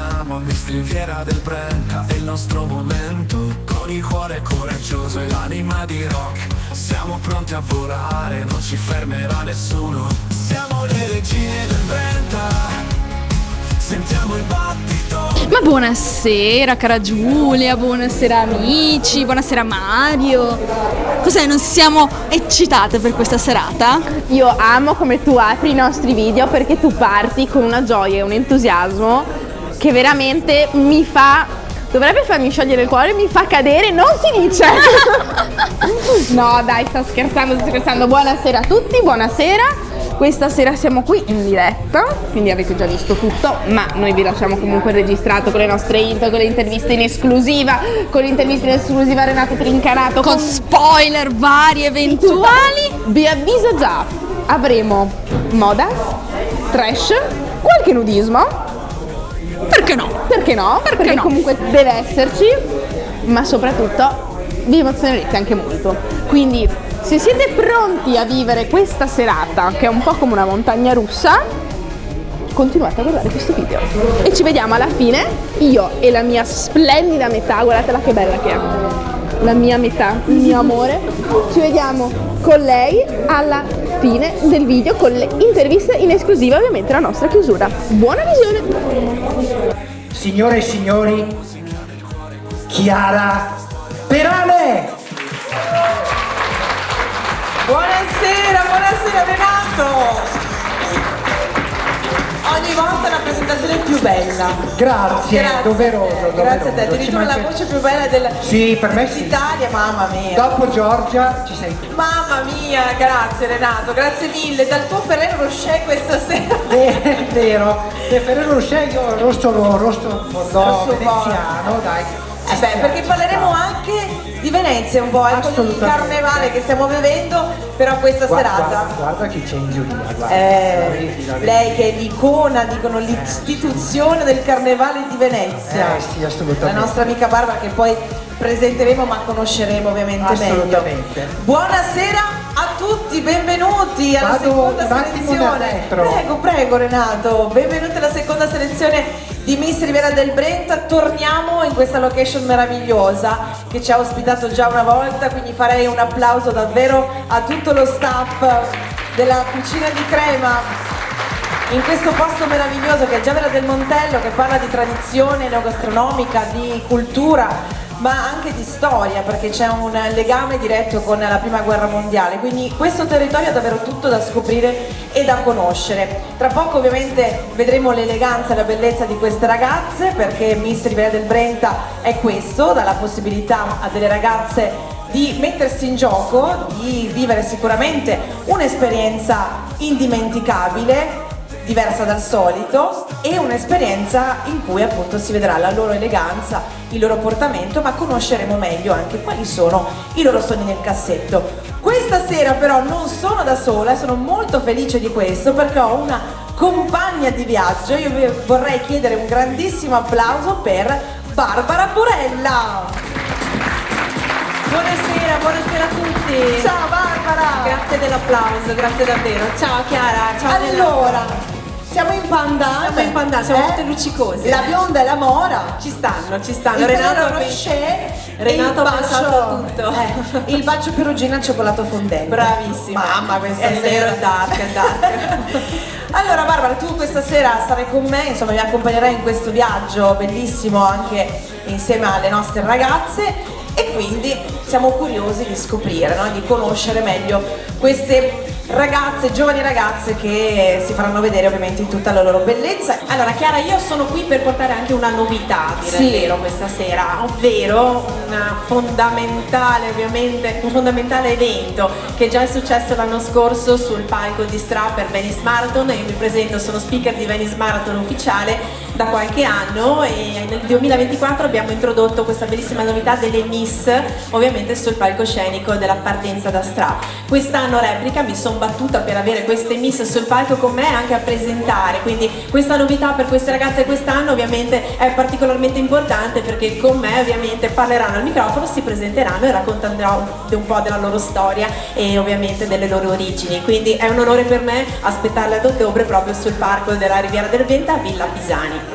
Siamo a Miss Riviera del Brenta, è il nostro momento. Con il cuore coraggioso e l'anima di rock, siamo pronti a volare, non ci fermerà nessuno. Siamo le regine del Brenta, sentiamo il battito. Ma buonasera cara Giulia, buonasera amici, buonasera Mario. Cos'è, non siamo eccitate per questa serata? Io amo come tu apri i nostri video, perché tu parti con una gioia e un entusiasmo che veramente mi fa... dovrebbe farmi sciogliere il cuore, mi fa cadere, non si dice! No dai, sto scherzando. Buonasera a tutti, buonasera. Questa sera siamo qui in diretta, quindi avete già visto tutto, ma noi vi lasciamo comunque registrato con le nostre intro, con le interviste in esclusiva, a Renato Trincanato, Con spoiler vari eventuali. Vi avviso già, avremo moda, trash, qualche nudismo. Perché no? Perché no? Perché no? comunque deve esserci, ma soprattutto vi emozionerete anche molto. Quindi se siete pronti a vivere questa serata, che è un po' come una montagna russa, continuate a guardare questo video. E ci vediamo alla fine, io e la mia splendida metà, guardatela che bella che è. La mia metà, il mio amore. Ci vediamo con lei alla fine del video con le interviste in esclusiva, ovviamente la nostra chiusura. Buona visione! Signore e signori, Chiara Perale! Buonasera Renato! Ogni volta la presentazione più bella. Grazie, doveroso. Grazie a te, addirittura la voce più bella Sì, per me sì. d'Italia, mamma mia. Dopo Giorgia ci sei tu. Mamma mia, grazie Renato, grazie mille. Dal tuo Ferrero Rocher questa sera. È vero, Ferrero Rocher io rosso Rosso veneziano, dai. Beh, perché parleremo anche di Venezia un po', con il Assolutamente. carnevale che stiamo vivendo, però questa serata. Guarda chi c'è in giuria, guarda. Lei che è l'icona, dicono l'istituzione del carnevale di Venezia. Sì, assolutamente. La nostra amica Barbara, che poi presenteremo ma conosceremo ovviamente Assolutamente. meglio. Buonasera a tutti, benvenuti alla Vado seconda un attimo selezione. dentro. Prego Renato, benvenuti alla seconda selezione di Miss Riviera del Brenta. Torniamo in questa location meravigliosa che ci ha ospitato già una volta, quindi farei un applauso davvero a tutto lo staff della Cucina di Crema in questo posto meraviglioso che è Giavera del Montello, che parla di tradizione neogastronomica, di cultura, ma anche di storia, perché c'è un legame diretto con la prima guerra mondiale, quindi questo territorio ha davvero tutto da scoprire e da conoscere. Tra poco ovviamente vedremo l'eleganza e la bellezza di queste ragazze, perché Miss Riviera del Brenta è questo, dà la possibilità a delle ragazze di mettersi in gioco, di vivere sicuramente un'esperienza indimenticabile, diversa dal solito, e un'esperienza in cui appunto si vedrà la loro eleganza, il loro portamento, ma conosceremo meglio anche quali sono i loro sogni nel cassetto. Questa sera però non sono da sola, sono molto felice di questo perché ho una compagna di viaggio. Io vi vorrei chiedere un grandissimo applauso per Barbara Burella. Buonasera a tutti. Ciao Barbara. Grazie dell'applauso, grazie davvero. Ciao Chiara, ciao. Allora, siamo in pandà, siamo tutte luccicose. La bionda e la mora. Ci stanno. Renato Rocher. Renato ha pensato a tutto. Il bacio perugino al cioccolato fondente. Bravissima. Mamma, questa sera è dark. Allora Barbara, tu questa sera sarai con me, insomma mi accompagnerai in questo viaggio bellissimo anche insieme alle nostre ragazze. E quindi siamo curiosi di scoprire, no? Di conoscere meglio queste ragazze, giovani ragazze che si faranno vedere ovviamente in tutta la loro bellezza. Allora Chiara, io sono qui per portare anche una novità, a dire il vero, questa sera, ovvero un fondamentale evento che già è successo l'anno scorso sul palco di Stra per Venice Marathon. Io mi presento, sono speaker di Venice Marathon ufficiale da qualche anno e nel 2024 abbiamo introdotto questa bellissima novità delle Miss, ovviamente sul palcoscenico della partenza da Stra. Quest'anno replica, mi sono battuta per avere queste Miss sul palco con me anche a presentare, quindi questa novità per queste ragazze quest'anno ovviamente è particolarmente importante perché con me ovviamente parleranno al microfono, si presenteranno e racconteranno un po' della loro storia e ovviamente delle loro origini, quindi è un onore per me aspettarle ad ottobre proprio sul parco della Riviera del Brenta a Villa Pisani.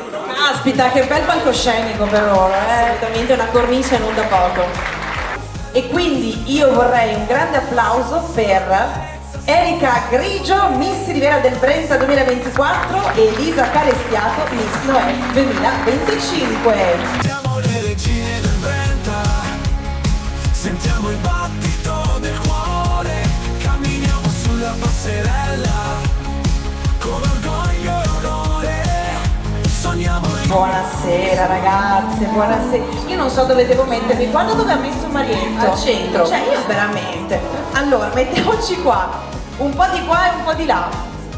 Caspita, che bel palcoscenico per loro, Assolutamente una cornice non da poco. E quindi io vorrei un grande applauso per Erika Grigio, Miss Riviera del Brenta 2024 e Elisa Calestiato, Miss Noel 2025. Siamo le regine del Brenta, sentiamo il battito del cuore, camminiamo sulla passerella, con orgoglio e onore, sogniamo in... Buonasera ragazze, buonasera. Io non so dove devo mettermi, guarda dove ha messo Marietto. Al centro. Cioè io veramente. Allora, mettiamoci qua, un po' di qua e un po' di là.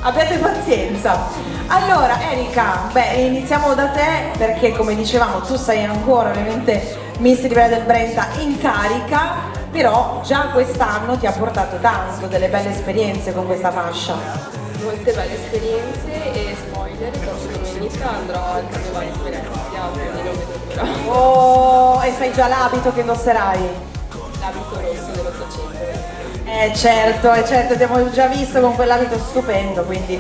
Abbiate pazienza. Allora, Erika, iniziamo da te perché come dicevamo tu sei ancora ovviamente Miss Riviera del Brenta in carica, però già quest'anno ti ha portato tanto, delle belle esperienze con questa fascia. Molte belle esperienze e spoiler, la prossima domenica andrò al Carnevale di Venezia, quindi non vedo l'ora. Oh, e sai già l'abito che indosserai? L'abito rosso dell'800. Certo, abbiamo già visto con quell'abito stupendo, quindi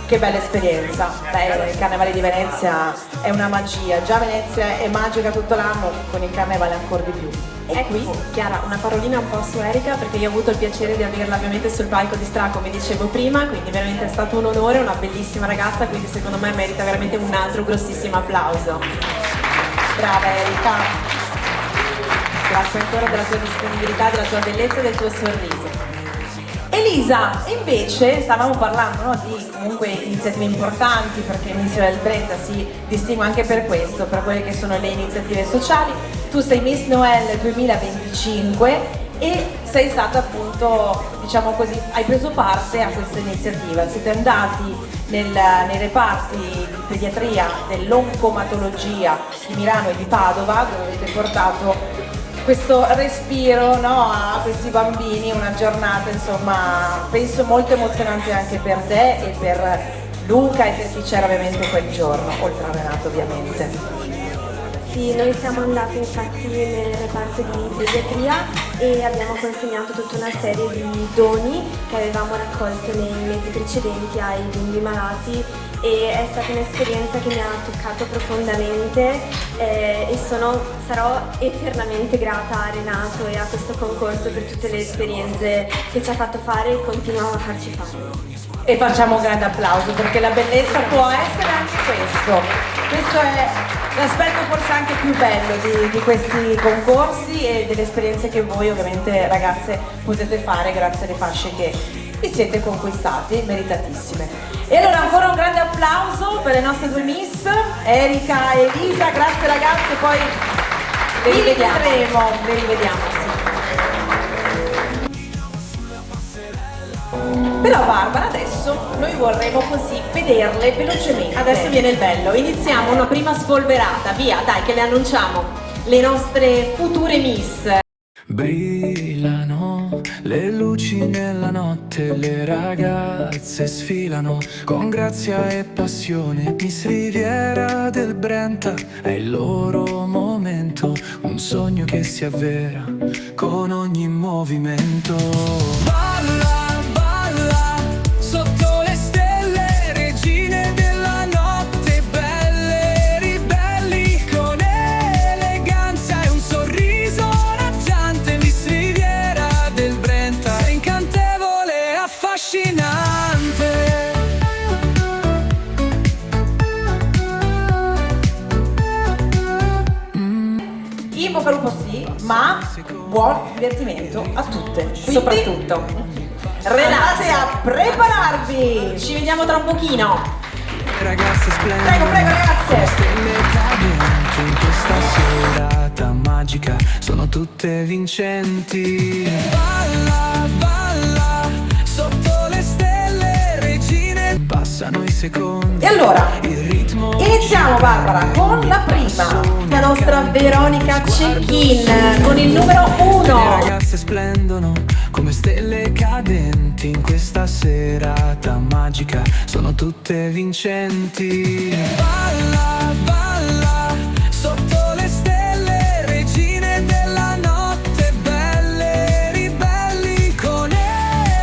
che bella esperienza. Beh, il Carnevale di Venezia è una magia, già Venezia è magica tutto l'anno, con il Carnevale ancora di più. E qui? Chiara, una parolina un po' su Erika perché io ho avuto il piacere di averla ovviamente sul palco di Stra come dicevo prima, quindi veramente è stato un onore, una bellissima ragazza, quindi secondo me merita veramente un altro grossissimo applauso. Brava Erika. Grazie ancora della tua disponibilità, della tua bellezza e del tuo sorriso. Elisa, invece stavamo parlando, no, di comunque iniziative importanti perché Miss Riviera del Brenta si distingue anche per questo, per quelle che sono le iniziative sociali. Tu sei Miss Noel 2025 e sei stata appunto, diciamo così, hai preso parte a questa iniziativa. Siete andati nei reparti di pediatria dell'oncomatologia di Milano e di Padova, dove avete portato questo respiro, no, a questi bambini, una giornata insomma penso molto emozionante anche per te e per Luca e per chi c'era ovviamente quel giorno, oltre a Renato ovviamente. Sì, noi siamo andati infatti nel reparto di pediatria e abbiamo consegnato tutta una serie di doni che avevamo raccolto nei mesi precedenti ai bimbi malati e è stata un'esperienza che mi ha toccato profondamente e sarò eternamente grata a Renato e a questo concorso per tutte le esperienze che ci ha fatto fare e continuiamo a farci fare. E facciamo un grande applauso perché la bellezza può essere anche questo. Questo è l'aspetto forse anche più bello di questi concorsi e delle esperienze che voi ovviamente ragazze potete fare grazie alle fasce che vi siete conquistati, meritatissime. E allora ancora un grande applauso per le nostre due Miss, Erika e Elisa, grazie ragazze, poi le rivediamo, sì. Però Barbara adesso noi vorremmo così vederle velocemente. Adesso viene il bello, iniziamo una prima spolverata, via, dai che le annunciamo, le nostre future Miss. Brillano le luci nella notte, le ragazze sfilano con grazia e passione. Miss Riviera del Brenta è il loro momento, un sogno che si avvera con ogni movimento. Balla, balla, sotto le stelle, regine della notte, belle, ribelli, con eleganza e un sorriso raggiante. Miss Riviera del Brenta è incantevole, affascinante. In bocca al lupo sì, ma buon divertimento a tutte, quindi, Soprattutto. Andate a prepararvi! Ci vediamo tra un pochino. Ragazze splendide, Prego, ragazze! stelle cadenti in questa serata magica, sono tutte vincenti. Balla, balla, sotto le stelle, regine, passano i secondi. E allora, il ritmo iniziamo Barbara con la prima. La nostra Veronica Cecchin con il numero le 1. ragazze splendono come stelle cadenti in questa serata magica, sono tutte vincenti. Balla, balla, sotto le stelle, regine della notte, belle, ribelli, con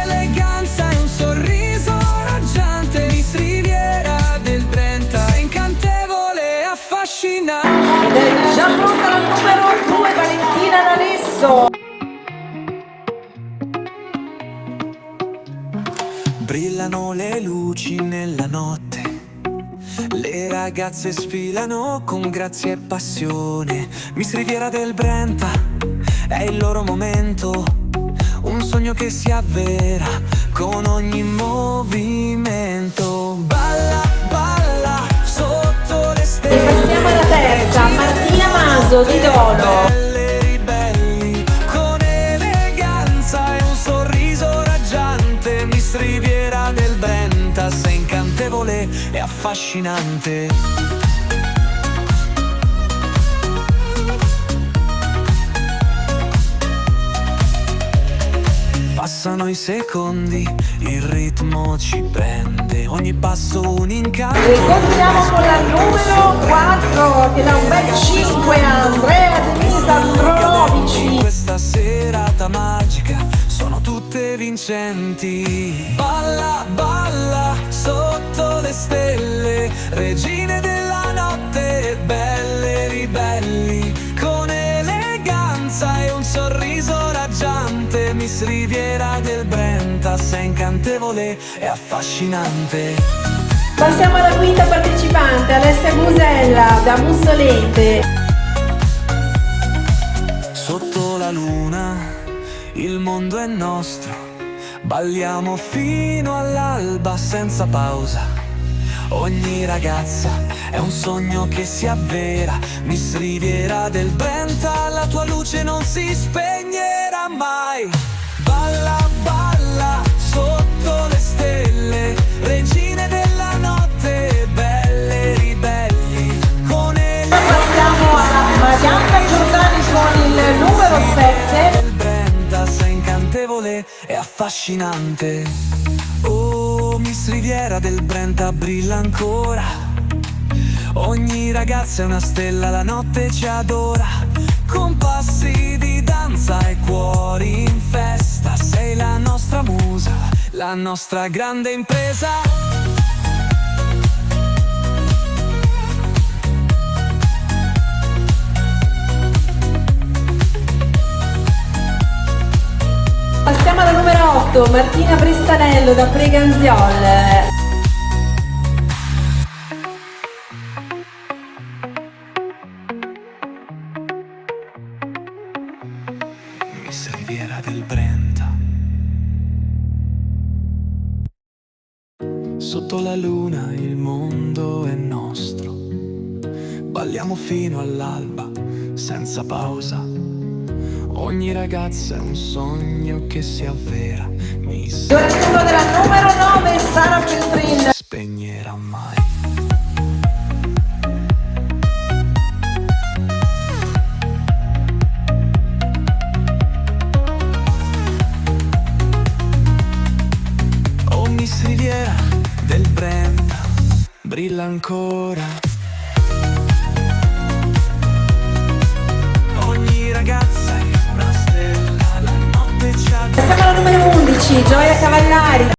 eleganza e un sorriso raggiante. Miss Riviera del Brenta è incantevole, affascinante. affascinante. Ed è già pronta la numero 2, Valentina D'Alesso. Brillano le luci nella notte, le ragazze sfilano con grazia e passione. Miss Riviera del Brenta è il loro momento, un sogno che si avvera con ogni movimento. Balla, balla sotto le E stelle. passiamo alla terza, Martina Maso di Dolo. Belle ribelli, con eleganza e un sorriso raggiante. Miss Riviera del Brenta, sei incantevole e affascinante. Passano i secondi, il ritmo ci prende, ogni passo un incanto. E continuiamo con la numero 4 che dà un bel 5 a Andrea Denisa In Trovici. questa serata magica sono tutte vincenti. Balla, balla sotto le stelle, regine della notte, belle ribelli, con eleganza e un sorriso raggiante. Miss Riviera del Brenta, sei incantevole e affascinante. Passiamo alla quinta partecipante, Alessia Gusella da Mussolente. Sotto la luna il mondo è nostro, balliamo fino all'alba senza pausa. Ogni ragazza è un sogno che si avvera. Miss Riviera del Brenta, la tua luce non si spegnerà mai. Balla, balla sotto le stelle, regine della notte, belle ribelli, con Passiamo a Marianna Giordani con il numero 7. del Brenta, sei incantevole e affascinante. Oh, Miss Riviera del Brenta brilla ancora, ogni ragazza è una stella, la notte ci adora. Con passi di danza e cuori in festa, sei la nostra musa, la nostra grande impresa. Passiamo alla numero 8, Martina Bristanello da Preganziol. Miss Riviera del Brenta. Sotto la luna il mondo è nostro, balliamo fino all'alba senza pausa. Ogni ragazza è un sogno che si avvera. Miss Ora il turno della numero 9, Sara Feltrin. spegnerà mai. Oh, Miss Riviera del Brenta brilla ancora. Ogni ragazza è una stella, la notte ci ha. Passiamo alla numero 11, Gioia Cavallari.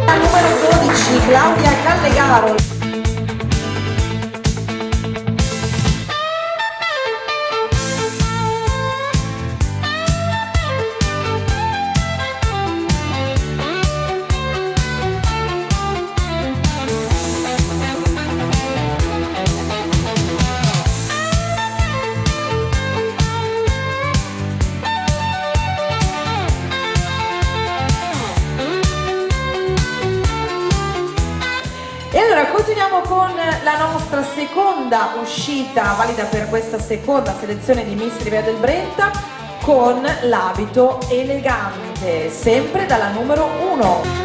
La numero 12, Claudia Callegaro. E allora continuiamo con la nostra seconda uscita, valida per questa seconda selezione di Miss Riviera del Brenta, con l'abito elegante, sempre dalla numero 1.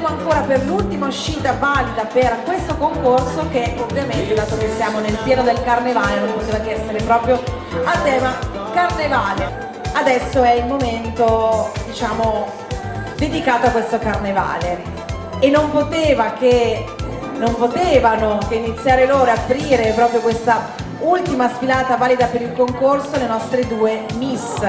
abbiamo ancora per l'ultima uscita valida per questo concorso, che ovviamente, dato che siamo nel pieno del carnevale, non poteva che essere proprio a tema carnevale. Adesso è il momento, diciamo, dedicato a questo carnevale e non potevano che iniziare loro a aprire proprio questa ultima sfilata valida per il concorso le nostre due Miss.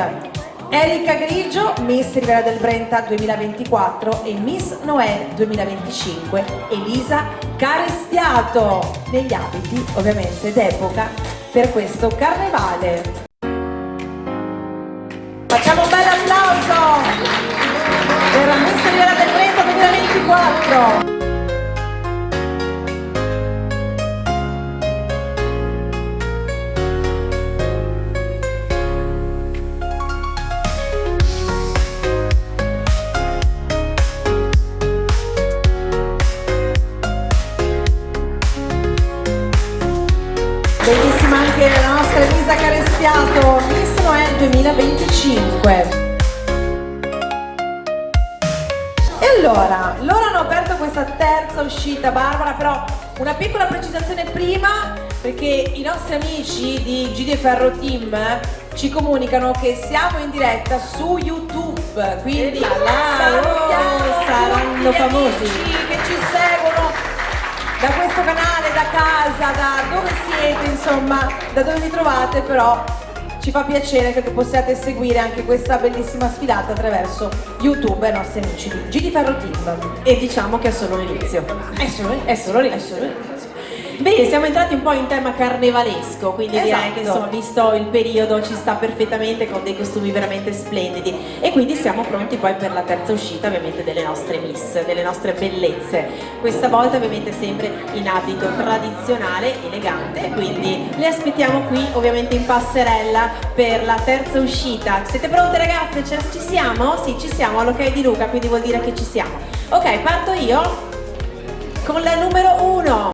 Erika Grigio, Miss Riviera del Brenta 2024 e Miss Noè 2025, Elisa Carestiato, negli abiti ovviamente d'epoca per questo carnevale. Facciamo un bel applauso per la Miss Riviera del Brenta 2024. Bellissima anche la nostra Elisa Carestiato, Miss Noè 2025. E allora, loro hanno aperto questa terza uscita, Barbara, però una piccola precisazione prima, perché i nostri amici di Gide Ferro Team ci comunicano che siamo in diretta su YouTube, quindi saranno famosi che ci seguono da questo canale, da casa, da dove siete, insomma, da dove vi trovate, però ci fa piacere che possiate seguire anche questa bellissima sfilata attraverso YouTube ai nostri amici di Gidi Ferro Team. e diciamo che è solo l'inizio. È solo l'inizio. Bene, siamo entrati un po' in tema carnevalesco, quindi direi che insomma, visto il periodo, ci sta perfettamente con dei costumi veramente splendidi e quindi siamo pronti poi per la terza uscita ovviamente delle nostre Miss, delle nostre bellezze. Questa volta ovviamente sempre in abito tradizionale, elegante, quindi le aspettiamo qui ovviamente in passerella per la terza uscita. Siete pronte ragazze? Ci siamo? Sì, ci siamo, all'ok di Luca, quindi vuol dire che ci siamo. Ok, parto io con la numero 1.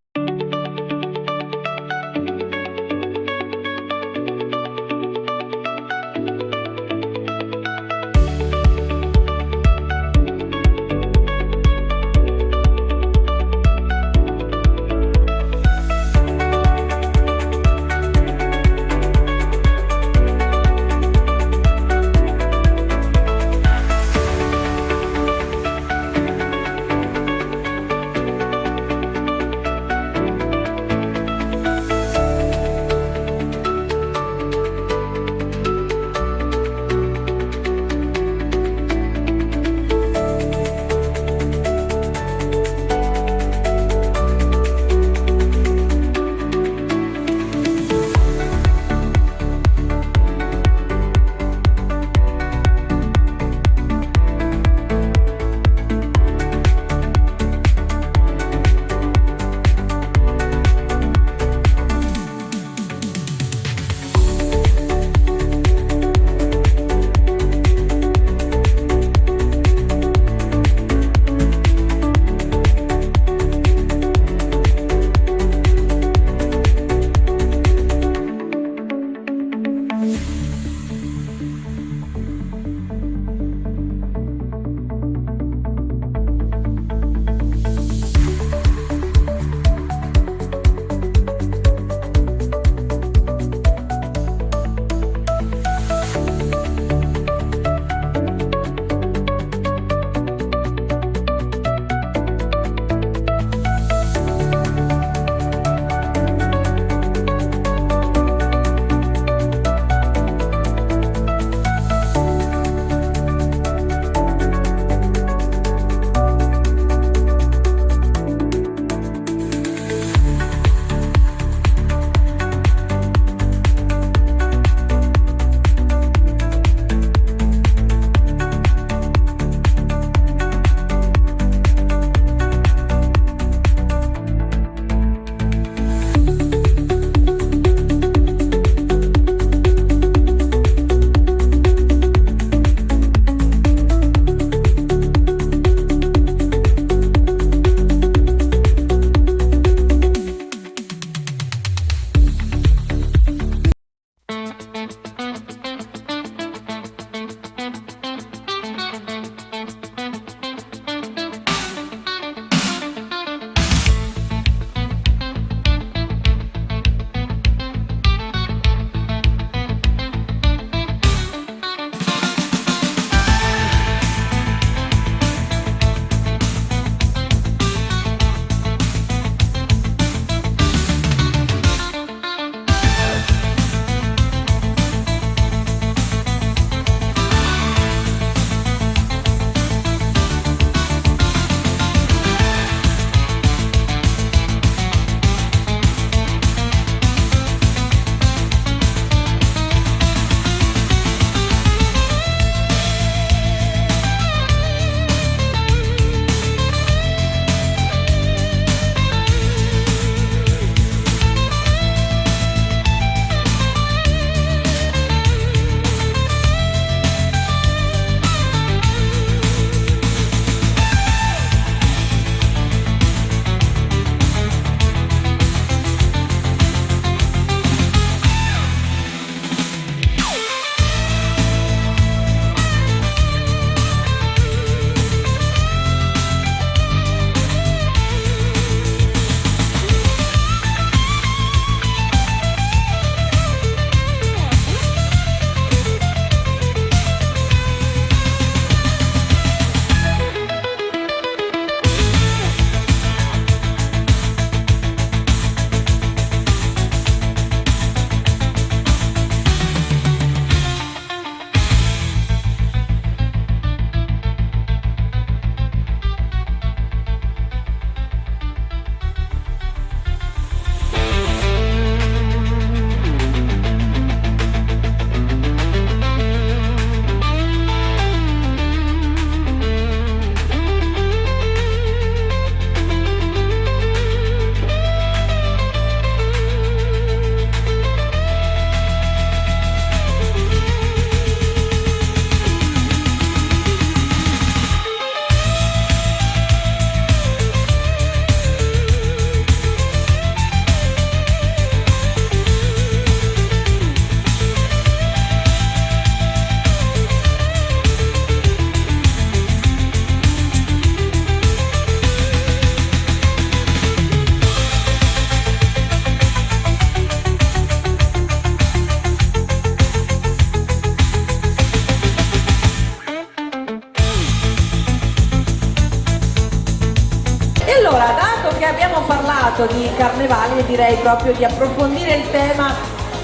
che abbiamo parlato di carnevali, direi proprio di approfondire il tema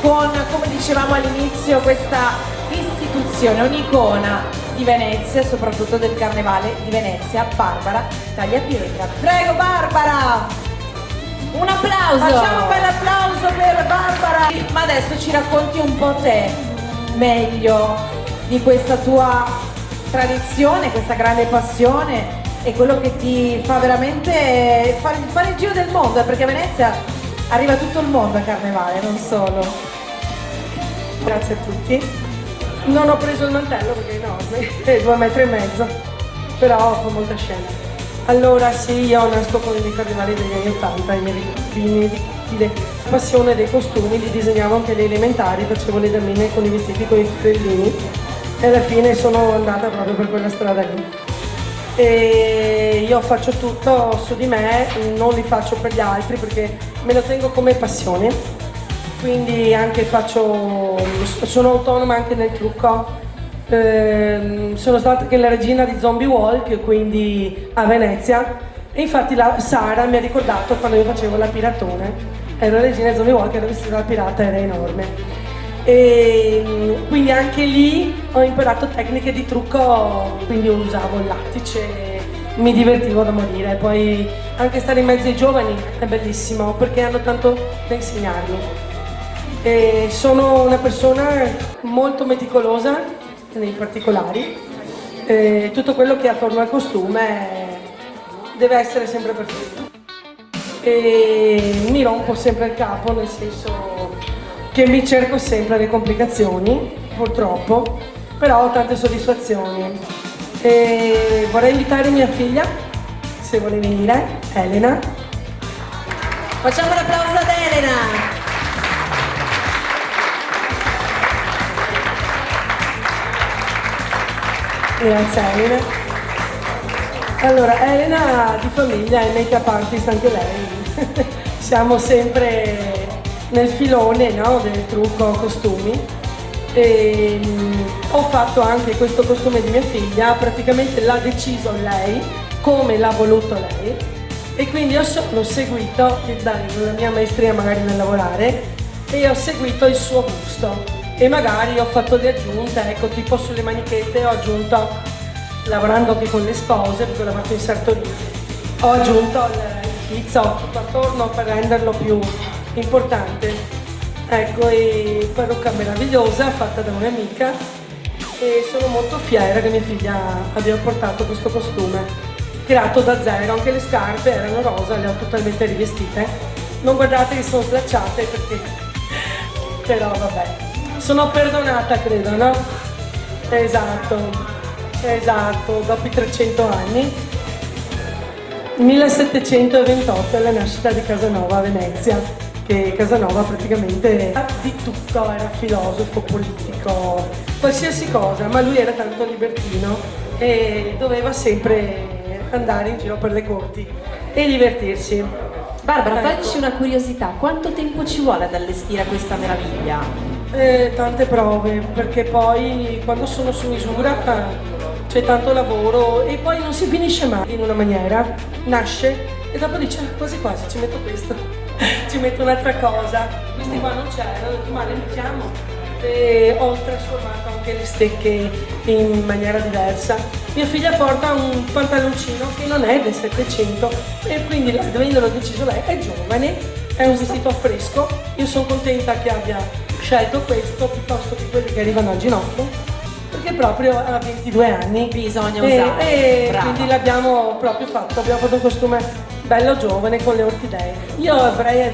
con, come dicevamo all'inizio, questa istituzione, un'icona di Venezia, soprattutto del carnevale di Venezia, Barbara Tagliapietra. Prego Barbara! Un applauso! Facciamo un bel applauso per Barbara! Ma adesso ci racconti un po' te, meglio, di questa tua tradizione, questa grande passione e quello che ti fa veramente fare il giro del mondo, perché a Venezia arriva tutto il mondo a carnevale, non solo. Grazie a tutti. Non ho preso il mantello perché è enorme, è 2,5 metri, però fa molta scena. Allora sì, io nasco con i carnevali degli anni 80 e mi ricordo passione dei costumi, li disegnavo anche alle elementari, facevo le dammine con i vestiti con i fiorellini e alla fine sono andata proprio per quella strada lì. E io faccio tutto su di me, non li faccio per gli altri perché me lo tengo come passione, quindi anche sono autonoma anche nel trucco. Sono stata anche la regina di Zombie Walk, quindi a Venezia, e infatti la Sara mi ha ricordato quando io facevo la piratone, ero la regina di Zombie Walk, ero vestita da pirata, era enorme, e quindi anche lì ho imparato tecniche di trucco, quindi usavo il lattice, mi divertivo da morire. Poi anche stare in mezzo ai giovani è bellissimo perché hanno tanto da insegnarmi, e sono una persona molto meticolosa nei particolari, tutto quello che è attorno al costume deve essere sempre perfetto e mi rompo sempre il capo, nel senso che mi cerco sempre le complicazioni, purtroppo, però ho tante soddisfazioni. E vorrei invitare mia figlia, se vuole venire, Elena. Facciamo un applauso ad Elena! Grazie Elena. Allora, Elena di famiglia è make-up artist anche lei. Siamo sempre nel filone, no, del trucco costumi. E, ho fatto anche questo costume di mia figlia, praticamente l'ha deciso lei, come l'ha voluto lei. E quindi io ho seguito la mia maestria magari nel lavorare e ho seguito il suo gusto. E magari ho fatto le aggiunte, ecco, tipo sulle manichette ho aggiunto, lavorando anche con le spose, perché ho lavorato in Sartoria, ho aggiunto il pizzotto attorno per renderlo più importante. Ecco, e parrucca meravigliosa fatta da un'amica e sono molto fiera che mia figlia abbia portato questo costume, creato da zero. Anche le scarpe erano rosa, le ho totalmente rivestite. Non guardate che sono slacciate perché... però vabbè. Sono perdonata, credo, no? Esatto, dopo i 300 anni. 1728 è la nascita di Casanova a Venezia, che Casanova praticamente era di tutto, era filosofo, politico, qualsiasi cosa, ma lui era tanto libertino e doveva sempre andare in giro per le corti e divertirsi. Barbara, toglici una curiosità, quanto tempo ci vuole ad allestire questa meraviglia? Tante prove, perché poi quando sono su misura c'è tanto lavoro e poi non si finisce mai in una maniera, nasce e dopo dice quasi quasi ci metto questo, ci metto un'altra cosa, questi qua non c'erano, ma le mettiamo. E ho trasformato anche le stecche in maniera diversa. Mia figlia porta un pantaloncino che non è del 700 e quindi avendolo deciso lei, è giovane, è un vestito fresco, io sono contenta che abbia scelto questo piuttosto che quelli che arrivano al ginocchio, perché proprio a 22 anni bisogna usare, e quindi l'abbiamo proprio fatto, abbiamo fatto un costume bello giovane con le orchidee. Io avrei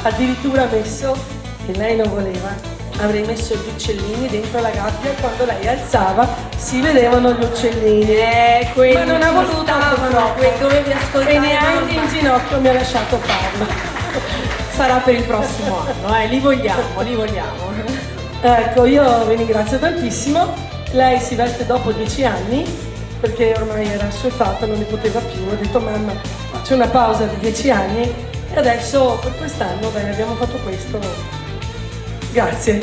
addirittura messo, e lei non voleva, avrei messo gli uccellini dentro la gabbia e quando lei alzava si vedevano gli uccellini, ma non ha voluto dovevi ascoltare e neanche in ginocchio mi ha lasciato farlo. Sarà per il prossimo anno, li vogliamo. Ecco, io vi ringrazio tantissimo. Lei si veste dopo 10 anni perché ormai era assuefatta, non ne poteva più. Ho detto mamma, faccio una pausa di 10 anni e adesso per quest'anno abbiamo fatto questo. Grazie.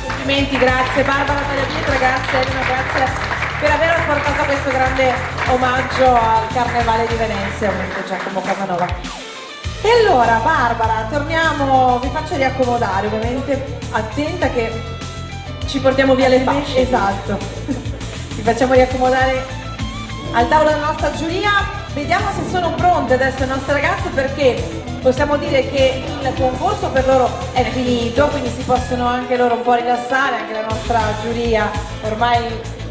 Complimenti, grazie Barbara Tagliapietra, grazie Elena, grazie per aver portato questo grande omaggio al Carnevale di Venezia, ovviamente Giacomo Casanova. E allora Barbara, torniamo, vi faccio riaccomodare, ovviamente attenta che Ci portiamo via le fasce. esatto. Vi facciamo riaccomodare al tavolo della nostra giuria. Vediamo se sono pronte adesso le nostre ragazze, perché possiamo dire che il concorso per loro è finito, quindi si possono anche loro un po' rilassare, anche la nostra giuria ormai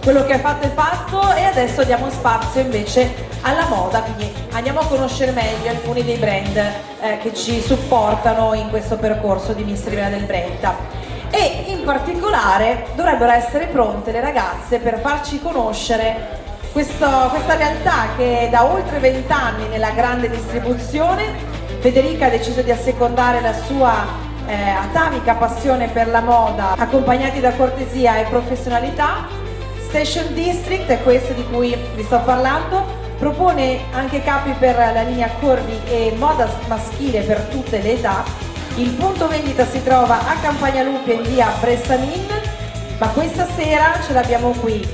quello che è fatto, e adesso diamo spazio invece alla moda, quindi andiamo a conoscere meglio alcuni dei brand che ci supportano in questo percorso di Miss Riviera del Brenta. E in particolare dovrebbero essere pronte le ragazze per farci conoscere questa realtà che da oltre 20 anni nella grande distribuzione. Federica ha deciso di assecondare la sua atavica passione per la moda, accompagnati da cortesia e professionalità. Station District è questo di cui vi sto parlando, propone anche capi per la linea corvi e moda maschile per tutte le età. Il punto vendita si trova a Campagnalupi in via Bressamin, ma questa sera ce l'abbiamo qui.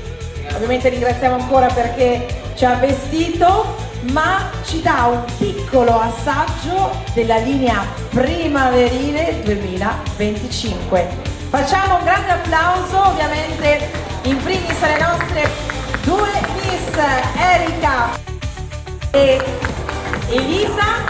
Ovviamente ringraziamo ancora perché ci ha vestito, ma ci dà un piccolo assaggio della linea primaverile 2025. Facciamo un grande applauso ovviamente in primis alle nostre due Miss, Erika e Elisa.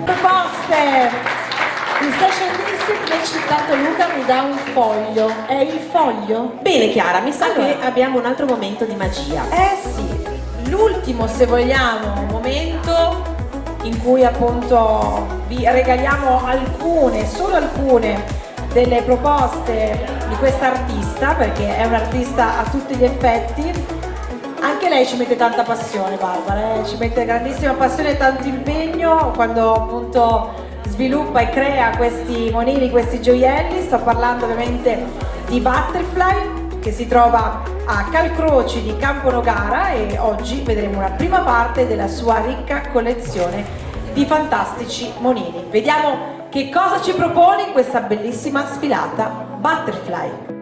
Proposte! Il Session District, l'hai citato Luca, mi dà un foglio. È il foglio? Bene Chiara, mi sa che abbiamo un altro momento di magia. Eh sì, l'ultimo se vogliamo momento in cui appunto vi regaliamo alcune, solo alcune delle proposte di questa artista, perché è un'artista a tutti gli effetti. Anche lei ci mette tanta passione, Barbara, ci mette grandissima passione e tanto impegno quando appunto sviluppa e crea questi monili, questi gioielli. Sto parlando ovviamente di Butterfly, che si trova a Calcroci di Campo Nogara, e oggi vedremo una prima parte della sua ricca collezione di fantastici monili. Vediamo che cosa ci propone in questa bellissima sfilata Butterfly.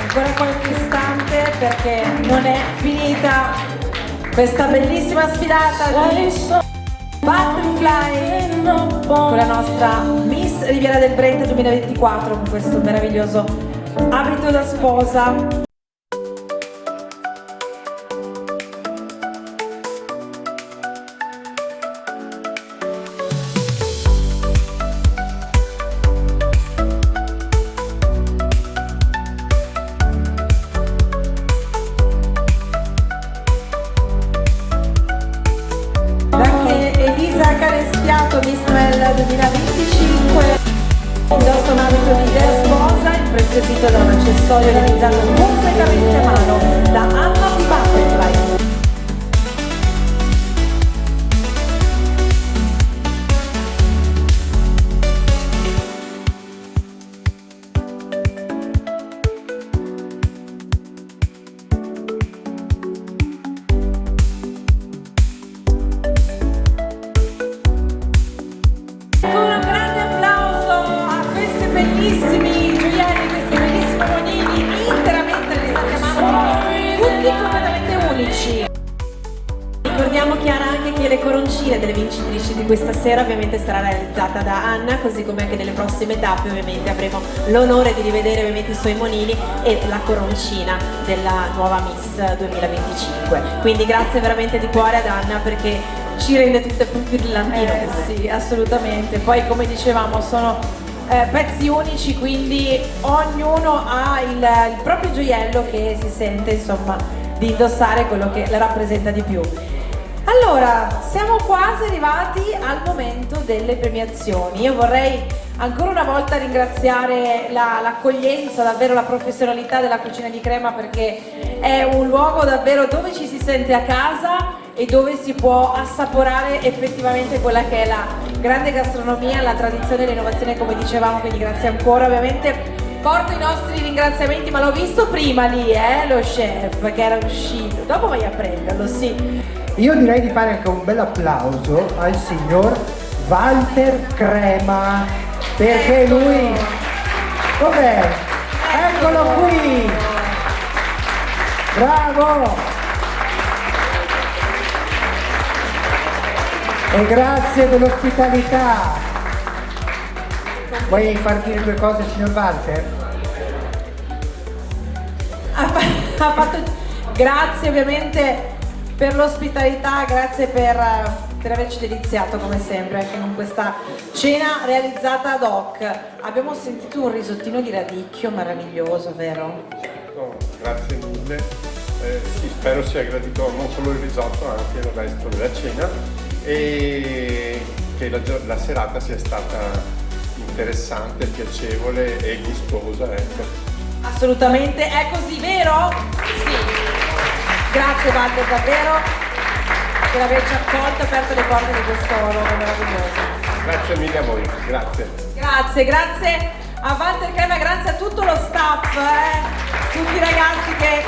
ancora qualche istante perché non è finita questa bellissima sfilata di Butterfly con la nostra Miss Riviera del Brenta 2024 con questo meraviglioso abito da sposa. Miss Noel 2025 indossa un abito di dea sposa impreziosito da un accessorio realizzato completamente a mano da Anna Butterfly. Bellissimi gioielli, questi bellissimi monini interamente realizzati a mano, tutti completamente unici. Ricordiamo Chiara anche che le coroncine delle vincitrici di questa sera ovviamente sarà realizzata da Anna, così come anche nelle prossime tappe ovviamente avremo l'onore di rivedere ovviamente i suoi monini e la coroncina della nuova Miss 2025. Quindi grazie veramente di cuore ad Anna perché ci rende tutte più brillantine. Sì, assolutamente. Poi come dicevamo sono pezzi unici, quindi ognuno ha il proprio gioiello che si sente insomma di indossare quello che le rappresenta di più. Allora, siamo quasi arrivati al momento delle premiazioni. Io vorrei ancora una volta ringraziare l'accoglienza, davvero la professionalità della Cucina di Crema perché è un luogo davvero dove ci si sente a casa e dove si può assaporare effettivamente quella che è la grande gastronomia, la tradizione e l'innovazione come dicevamo, quindi grazie ancora. Ovviamente porto i nostri ringraziamenti, ma l'ho visto prima lì, lo chef che era uscito, dopo vai a prenderlo, sì. Io direi di fare anche un bel applauso al signor Walter Crema, perché lui... Dov'è? Eccolo qui! Bravo! E grazie dell'ospitalità. Vuoi far dire due cose, signor Walter? Ha fatto... Grazie ovviamente per l'ospitalità, grazie per averci deliziato come sempre anche con questa cena realizzata ad hoc. Abbiamo sentito un risottino di radicchio meraviglioso, vero? Oh, grazie mille. Sì, spero sia gradito non solo il risotto, anche il resto della cena e che la serata sia stata interessante, piacevole e gustosa, ecco. Assolutamente, è così, vero? Sì. Grazie Walter davvero per averci accolto e aperto le porte di questo luogo meraviglioso. Grazie mille a voi, grazie. Grazie a Walter Crema, grazie a tutto lo staff, tutti i ragazzi che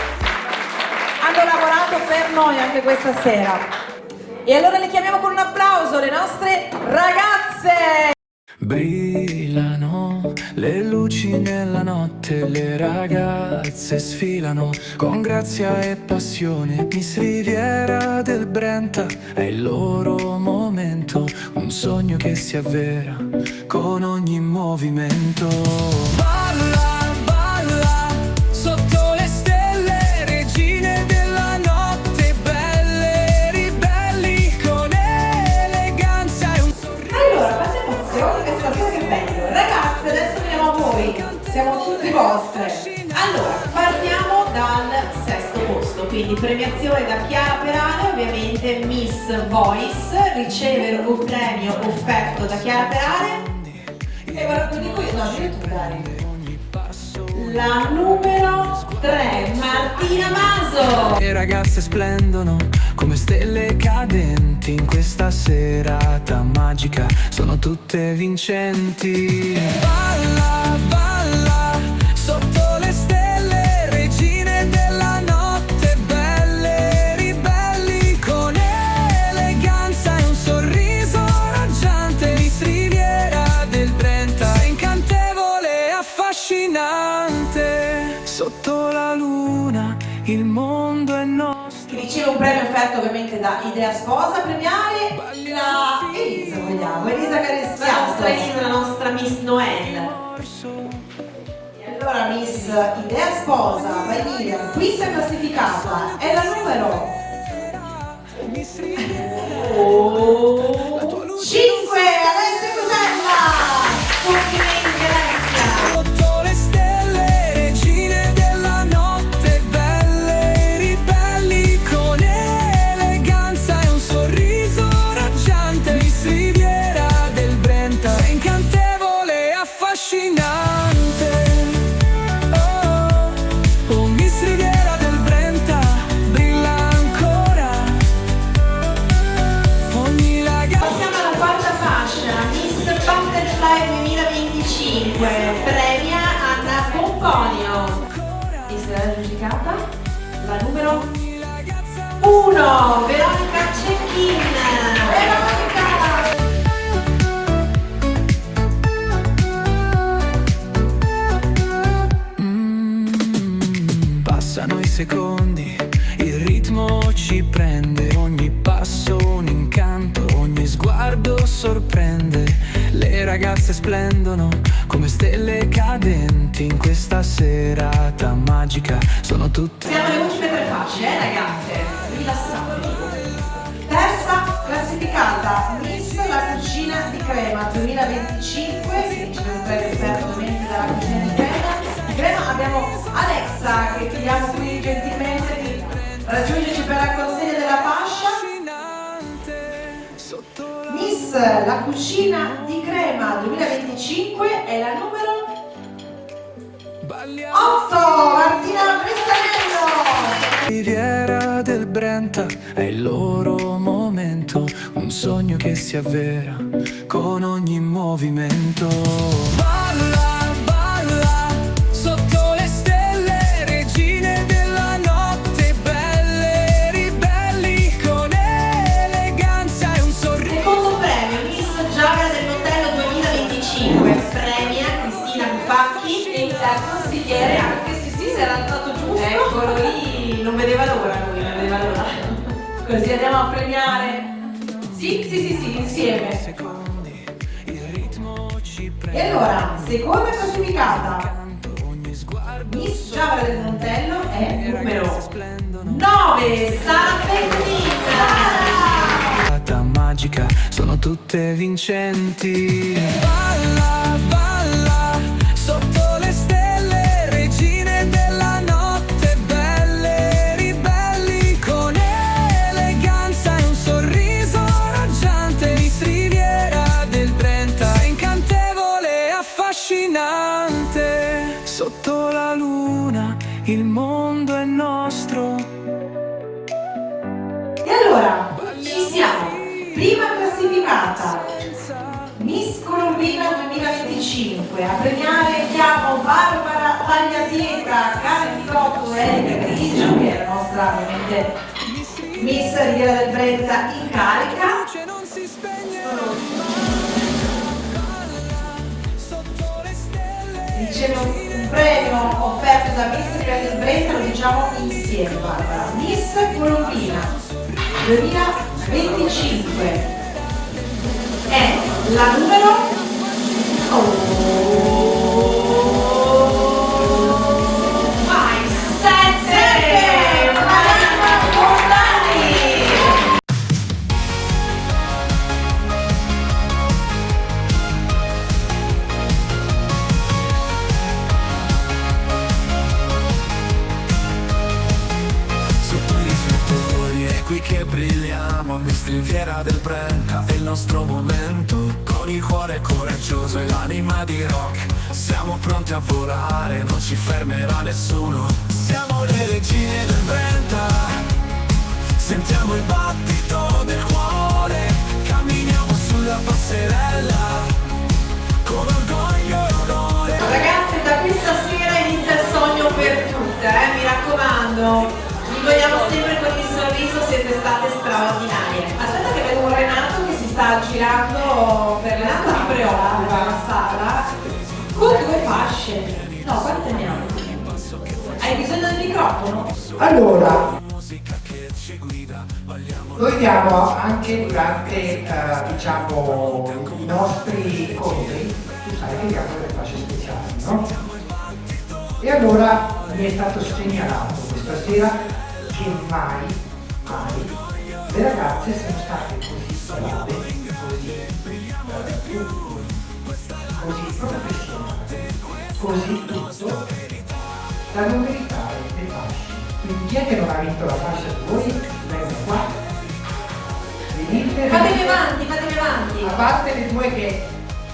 hanno lavorato per noi anche questa sera. E allora le chiamiamo con un applauso le nostre ragazze! Brillano le luci nella notte, le ragazze sfilano con grazia e passione. Miss Riviera del Brenta è il loro momento, un sogno che si avvera con ogni movimento. Balla, balla, sotto le stelle, regine della notte, belle, ribelli, con eleganza e un sorriso. Allora, fate emozione questa sera, che bello. Ragazze, adesso veniamo a voi, siamo tutte vostre. Allora, partiamo dal sesto posto, quindi premiazione da Chiara Perale, ovviamente Miss Voice, riceve un premio offerto da Chiara Perale. E guarda, lo dico io, no, dico tu, Dari. La numero 3, Martina Maso. Le ragazze splendono come stelle cadenti in questa serata magica, sono tutte vincenti. Balla, balla, sotto le stelle, regine della notte, belle, ribelli, con eleganza e un sorriso raggiante. Miss Riviera del Brenta, incantevole, affascinante, sotto la la luna, il mondo è nostro. Che riceve un premio offerto ovviamente da Idea Sposa, premiare la Elisa, vogliamo, Elisa Caressiato, la nostra Miss Noel. E allora Miss Idea Sposa, Vanilla, quinta classificata, è la numero 5, Alessia Cosella. Complimenti Alessia. Sotto le stelle, regine della notte, belle e ribelli, con eleganza e un sorriso raggiante. Miss Riviera del Brenta, sei incantevole e affascinante. Oh, Miss Riviera del Brenta, brilla ancora. Ogni ragazza. Passiamo alla quarta fascia, Miss Butterfly 2025, premia Anna Pomponio. E sarà giudicata la numero 1, Veronica Cecchin. Veronica! Passano i secondi, il ritmo ci prende, ogni passo un incanto, ogni sguardo sorprende. Le ragazze splendono come stelle cadenti in questa serata magica, sono tutte. Siamo alle ultime 3 fasce, ragazze, rilassatevi. Terza classificata, Miss La Cucina di Crema 2025, si riceve un premio offerto ovviamente dalla Cucina di Crema. Abbiamo Alexa che chiediamo qui gentilmente di raggiungerci per la consegna della fascia. Miss La Cucina di Crema 2025 è la numero 8, Martina Bristanello. Riviera del Brenta è il loro momento, un sogno che si avvera con ogni movimento. Balla, balla, sotto le stelle, regine della notte, belle e ribelli, con eleganza e un sorriso. Secondo premio, Miss Giaga del Montello 2025, premia Cristina Bufacchi e il consigliere anche sì, si era andato giusto. Eccolo lì, non vedeva l'ora lui, non vedeva l'ora. Così andiamo a premiare. Sì, insieme. E allora, seconda classificata, Miss Giaga del Montello è numero 9, Sara Fendina. Magica, sono tutte vincenti. Balla, balla, sotto le stelle, regine della notte, belle e ribelli, con eleganza e un sorriso raggiante. Miss Riviera del Brenta, sei incantevole e affascinante. Sotto la luna, il mondo è nostro. E allora, ci siamo. Prima classificata, Miss Colombina 2025. A premiare chiamo Barbara Tagliapietra, Karen Picotto e Erika Grigio, che è la nostra ovviamente Miss Riviera del Brenta in carica. Riceve un premio offerto da Miss Riviera del Brenta, lo diciamo insieme Barbara. Miss Colombina 2025 è la numero 7, Marianna Bordani. Sotto i riflettori è qui che brilliamo, Miss Riviera del Brenta è il nostro momento, con il cuore coraggioso e l'anima di rock. Siamo pronti a volare, non ci fermerà nessuno. Siamo le regine del Brenta, sentiamo il battito del cuore, camminiamo sulla passerella con orgoglio e onore. Ragazzi, da questa sera inizia il sogno per tutte, mi raccomando. Vi vogliamo sempre con il sorriso, siete state straordinarie. Aspetta che vedo un Renato che si sta girando per la sala, preoccupa la sala, con 2 fasce. No, quante ne ha? Hai bisogno del microfono? Allora, noi diamo anche durante diciamo i nostri incontri, tu sai che diamo delle fasce speciali, no? E allora mi è stato segnalato questa sera che mai le ragazze sono state così brave, così professionali, così tutto da non meritare le fasce. Quindi chi è che non ha vinto la fascia di voi? Venga qua. Venite. Fatevi avanti, fatevi avanti. A parte le due che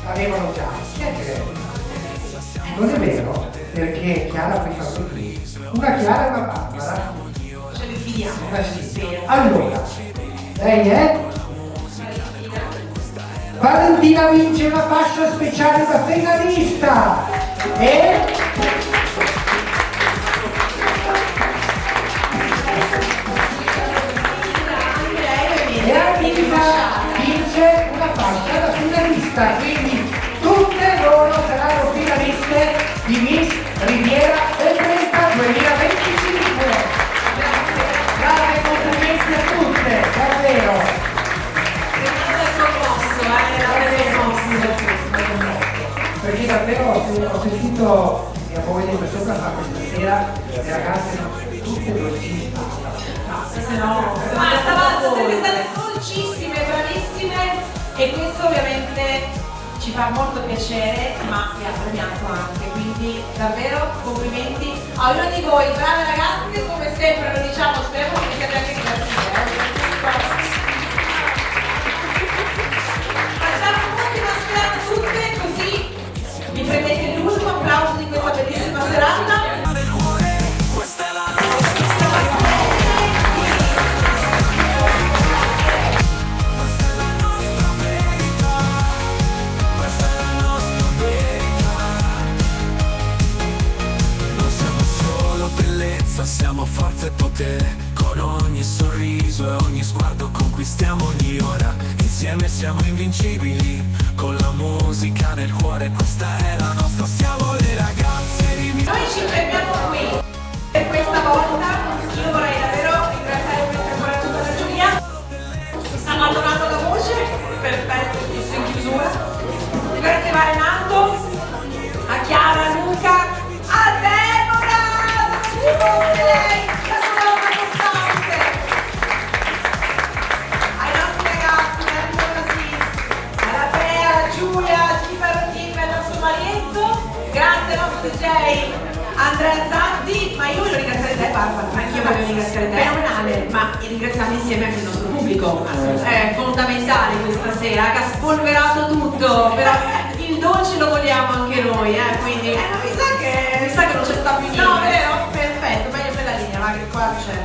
avevano già. Chi è che non è vero, perché Chiara poi fa qui. Una Chiara e una Barbara. Ce le fidiamo. Sì. Allora, lei è? Valentina vince una fascia speciale da finalista e Anita vince una fascia da finalista, quindi tutte loro saranno finaliste di Miss Riviera del Brenta 2025. Grazie, complimenti a tutte, davvero. Perché davvero ho sentito mia moglie in questo fare questa sera, le ragazze tutte dolcissime. Ma siete state dolcissime, bravissime e questo ovviamente ci fa molto piacere, ma vi ha premiato anche, quindi davvero complimenti a ognuno di voi, brave ragazze, come sempre lo diciamo, speriamo che siate anche creative. Facciamo un'ultima sfilata tutte, così vi prendete l'ultimo applauso di questa bellissima serata. Siamo forza e potere, con ogni sorriso e ogni sguardo conquistiamo ogni ora. Insieme siamo invincibili, con la musica nel cuore, questa è la nostra, siamo le ragazze di Noi ci fermiamo qui per questa volta. Io vorrei davvero ringraziare per tutta la giuria. Mi stanno adorando la voce, perfetto, giusto in chiusura. Grazie a Renato, a Chiara, a Luca, a Deborah, lei, la sua costante. Ai nostri ragazzi, alla Bea, alla Giulia, a Gianni, al nostro Marietto. Grazie al nostro DJ Andrea Zanti, ma io voglio ringraziare te Barbara, anch'io voglio ringraziare te, fenomenale, ma ringraziamo insieme anche il nostro pubblico, è fondamentale questa sera, che ha spolverato tutto, però il dolce lo vogliamo anche noi, quindi mi sa che non c'è sta più niente. No, vero? Perfetto, meglio per la linea, va che qua c'è.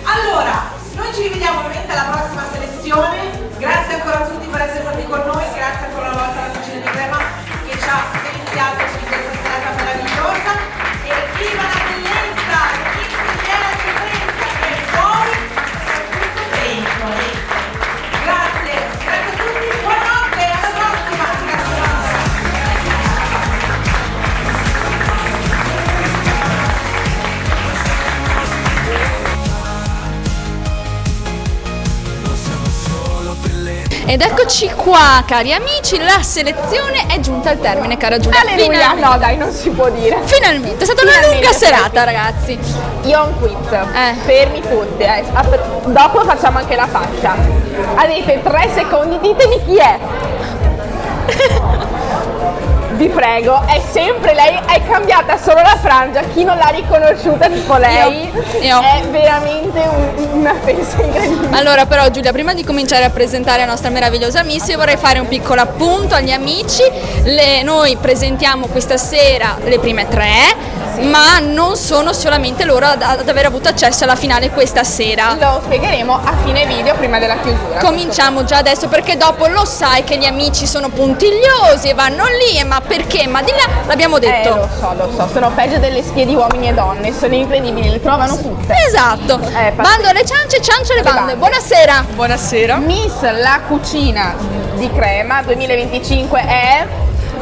Allora, noi ci rivediamo ovviamente alla prossima selezione, grazie ancora a tutti per essere stati con noi, grazie ancora una volta alla Cucina di Crema che ci ha iniziato in questa serata meravigliosa e viva la bellezza di Riviera del Brenta e poi soprattutto dentro. Grazie a tutti, buonanotte, alla prossima. Ed eccoci qua, cari amici, la selezione è giunta al termine, cara Giulia. Alleluia, Finalmente. no dai, non si può dire. Finalmente, è stata una lunga serata, ragazzi. Io ho un quiz, fermi tutti, dopo facciamo anche la fascia. Avete 3 secondi, ditemi chi è. Vi prego, è sempre lei, è cambiata solo la frangia, chi non l'ha riconosciuta tipo lei Io. è veramente una festa incredibile. Allora però Giulia, prima di cominciare a presentare la nostra meravigliosa Miss, io vorrei fare un piccolo appunto agli amici. Noi presentiamo questa sera le prime 3, ma non sono solamente loro ad aver avuto accesso alla finale questa sera. Lo spiegheremo a fine video prima della chiusura. Cominciamo già adesso, perché dopo lo sai che gli amici sono puntigliosi e vanno lì, ma perché? Ma di là l'abbiamo detto. Lo so, sono peggio delle spie di uomini e donne, sono incredibili, le trovano tutte. Esatto, bando alle ciance, ciance alle bande. Buonasera. Buonasera. Miss La Cucina di Crema 2025 è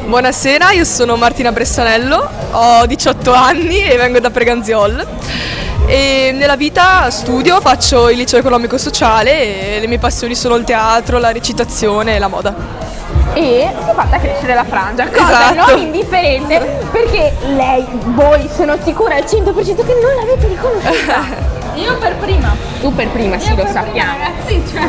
Buonasera, io sono Martina Bressanello, ho 18 anni e vengo da Preganziol. E nella vita studio, faccio il liceo economico sociale e le mie passioni sono il teatro, la recitazione e la moda. E si è fatta crescere la frangia, cosa Esatto. non indifferente, perché voi sono sicura al 100% che non l'avete riconosciuta. Io per prima. Tu per prima, sì, lo sappiamo. Ragazzi, cioè.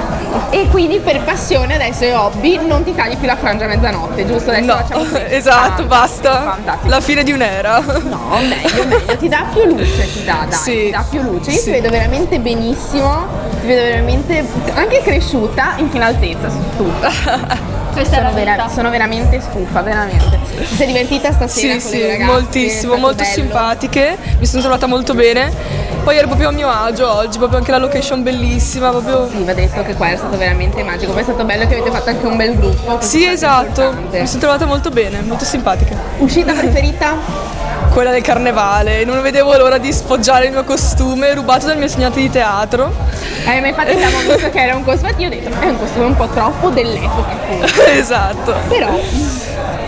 E quindi per passione adesso è hobby, non ti tagli più la frangia a mezzanotte, giusto? Adesso No, facciamo questo. esatto, basta. Fantastico. La fine di un'era. No, meglio, ti dà più luce, dai, Sì. ti dà più luce. Io Sì. ti vedo veramente benissimo, ti vedo veramente anche cresciuta in fine altezza, stufa. Questa è la verità. Sono veramente stufa, veramente. Ti sei divertita stasera con le ragazze? Moltissimo, È stato molto bello? simpatiche, mi sono trovata molto bene. Poi ero proprio a mio agio oggi, proprio anche la location bellissima, proprio. Sì, va detto che qua è stato veramente magico. Poi è stato bello che avete fatto anche un bel gruppo. Sì, esatto, importante. mi sono trovata molto bene, molto simpatica. Uscita preferita? Quella del carnevale, non vedevo l'ora di sfoggiare il mio costume rubato dal mio insegnante di teatro. Ma infatti abbiamo visto che era un costume, io ho detto è un costume un po' troppo dell'epoca forse. Esatto. Però